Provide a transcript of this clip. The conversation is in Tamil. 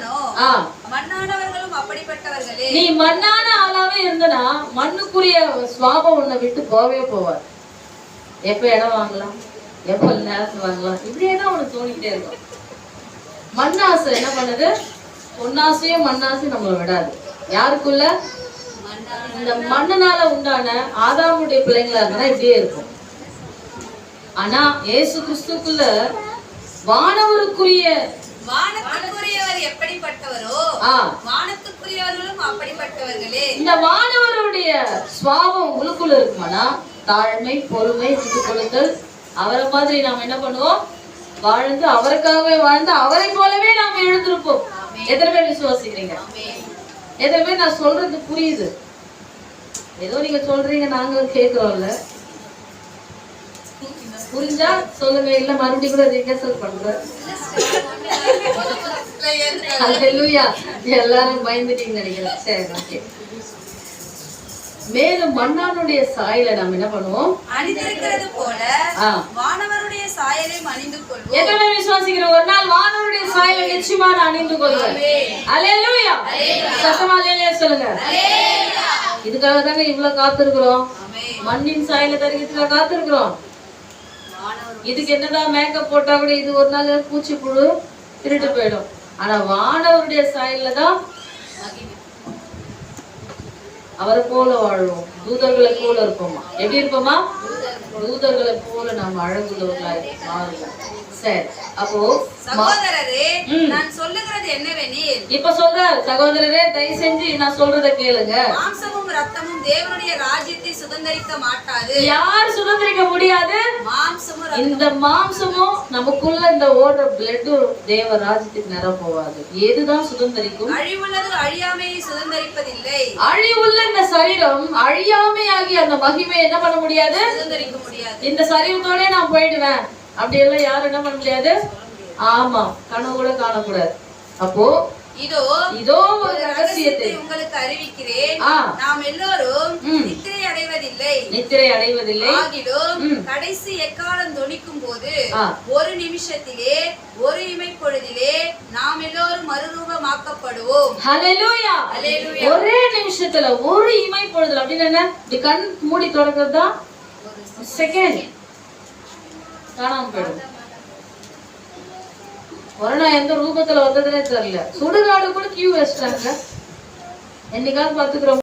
மன்னவனோ மண்ணானவர்களும் அப்படிப்பட்டவர்களே. நீ மண்ணான ஆளாவே இருந்தனா மண்ணுக்குரிய சுவாபம் உன்னை விட்டு போவே போவார். எப்ப இடம் வாங்கலாம், எப்ப நேரத்து வாங்கலாம், இப்படியேதான் உனக்கு தோணிக்கிட்டே இருக்கும். மண்ணாசை என்ன பண்ணுது? பொன்னாசையும் மண்ணாசையும் நம்மளை விடாது. யாருக்குள்ள? இந்த மண்ணனால உண்டான ஆதாமுடைய பிள்ளைங்களா இருந்தா இப்படியே இருக்கும். ஆனா இயேசு கிறிஸ்துக்குள்ள வானத்துக்குரியவர் எப்படிப்பட்டவரோ வானத்துக்குரியவர்களும் அப்படிப்பட்டவர்களே. இந்த வானவருடைய சுவாபம் உங்களுக்குள்ள இருக்குமானா தாழ்மை, பொறுமை, விட்டு கொடுத்தல். அவரை மாதிரி நாம் என்ன பண்ணுவோம்? வாழ்ந்து அவருக்காகவே வாழ்ந்து அவரை போலவே நாம் எழுந்திருப்போம். எத்தனை பேர் விசுவாசிக்கிறீங்க? எத்தனை பேர் நான் சொல்றது புரியுது? ஏதோ நீங்க சொல்றீங்க, நாங்களும் கேட்கிறோம்ல. புரிஞ்சா சொல்லுங்க, இல்ல மறுபடியும் கூட ரிஹர்சல் பண்றேன். அல்லேலூயா. எல்லாரும் பயந்துட்டீங்கன்னு நினைக்கிறேன். சரி, ஓகே. மேலும் மண்ணானுடைய சாயலை நாம் என்ன பண்ணுவோம்? அணிந்திருக்கிறது போல வானவருடைய சாயலையும் அணிந்து கொள்வோம். எத்தனை விசுவாசிக்கிறோம்? ஒரு நாள் வானவருடைய சாயலை நிச்சயமா அணிந்து கொள்வோம். அல்லேலூயா. சத்தமா அல்லேலூயா சொல்லுங்க. இதுக்காக தாங்க இவ்வளவு காத்திருக்கிறோம். மண்ணின் சாயலை தருகிறதுக்காக காத்திருக்கிறோம். இதுக்கு என்னதான் மேக்கப் போட்டா கூட இது ஒரு நாள் பூச்சி புழு திருட்டு போயிடும். ஆனா வானவருடைய சாயல்ல தான் அவரை போல வாழ்வோம். தூதர்களை போல இருப்போமா? எப்படி இருப்போமா? தூதர்களை போல நாம் அழகுள்ளவர்களாக மாறுவோம். சரி, அப்போ சகோதரரே, நான் சொல்லுகிறது என்னவெனில், இப்ப சொல்றார், சகோதரரே தயவு செஞ்சு நான் சொல்றத கேளுங்க. மாம்சமும் ரத்தமும் தேவனுடைய ராஜ்யத்தை சுதந்தரிக்க மாட்டாது. யார் சுதந்தரிக்க முடியாது? மாம்சமும். இந்த மாம்சமும் நமக்குள்ள இந்த ஓடுற பிளட் தேவ ராஜ்யத்துக்கு நிறம் போவாது. எதுதான் சுதந்தரிக்கும்? அழிவுள்ளது அழியாமையை சுதந்தரிப்பதில்லை. அழிவுள்ள இந்த சரீரம் அழியாமையாகி அந்த மகிமை என்ன பண்ண முடியாது? சுதந்தரிக்க முடியாது. இந்த சரீரத்தோட நான் போயிடுவேன் அப்படி எல்லாம் யாரும் என்ன பண்ண முடியாது. ஆமா, கனவு கூட காணக்கூடாது. அப்போ இதோ ஒரு ரகசியத்தை உங்களுக்கு அறிவிக்கிறேன். நாம் எல்லோரும் நித்திரை அடைவதில்லை. ஆகிலும் கடைசி எக்காலம் தொனிக்கும் போது ஒரு நிமிஷத்திலே ஒரு இமைப்பொழுதிலே நாம் எல்லோரும் மறுரூபமாக்கப்படுவோம். ஹல்லேலூயா. ஒரே நிமிஷத்துல ஒரு இமைப்பொழுதுல அப்படின்னு என்ன? இப்படி கண் மூடி திறக்கிறது தான் செகண்ட் காணாம போயிடும். கொரோனா எந்த ரூபத்துல வந்ததுன்னே தெரியல. சுடுகாடு கூட கியூ வச்சிட்டாங்க. என்னைக்காவது பாத்துக்கிறோம்.